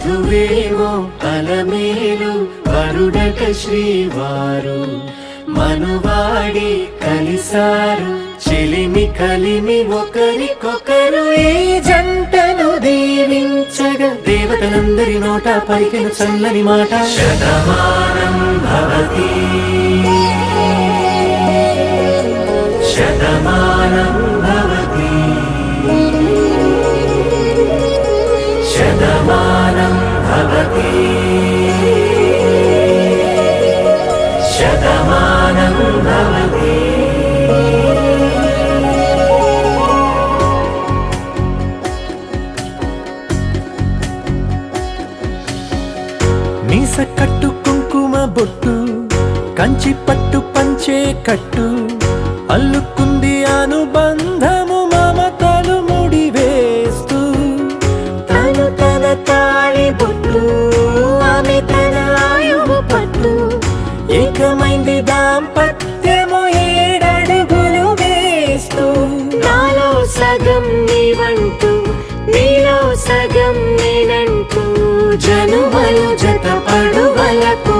వధువేమో అలమేలు వరుడట శ్రీవారు మనువాడి కలిసారు చెలిమి కలిమి ఒకరికొకరు ఈ జంటను దీవించగా దేవతలందరి నోట పలికిన చల్లని మాట శతమానం భవతి శతమానం భవతి శతమానం భవతి శతమానం భవతి. మీస కట్టు కుంకుమ బొట్టు కంచి పట్టు పంచే కట్టు అల్లుకుంది అనుబంధము మమతలు ముడివేస్తూ తను తన తాళి బొట్టు ఆమె తన ఆయువు పట్టు ఏకమైంది దాంపత్యము 7 అడుగులు వేస్తూ నాలో సగం నీవంటూ నీలో సగం నేనంటూ జనుమలు జతపడు వలకు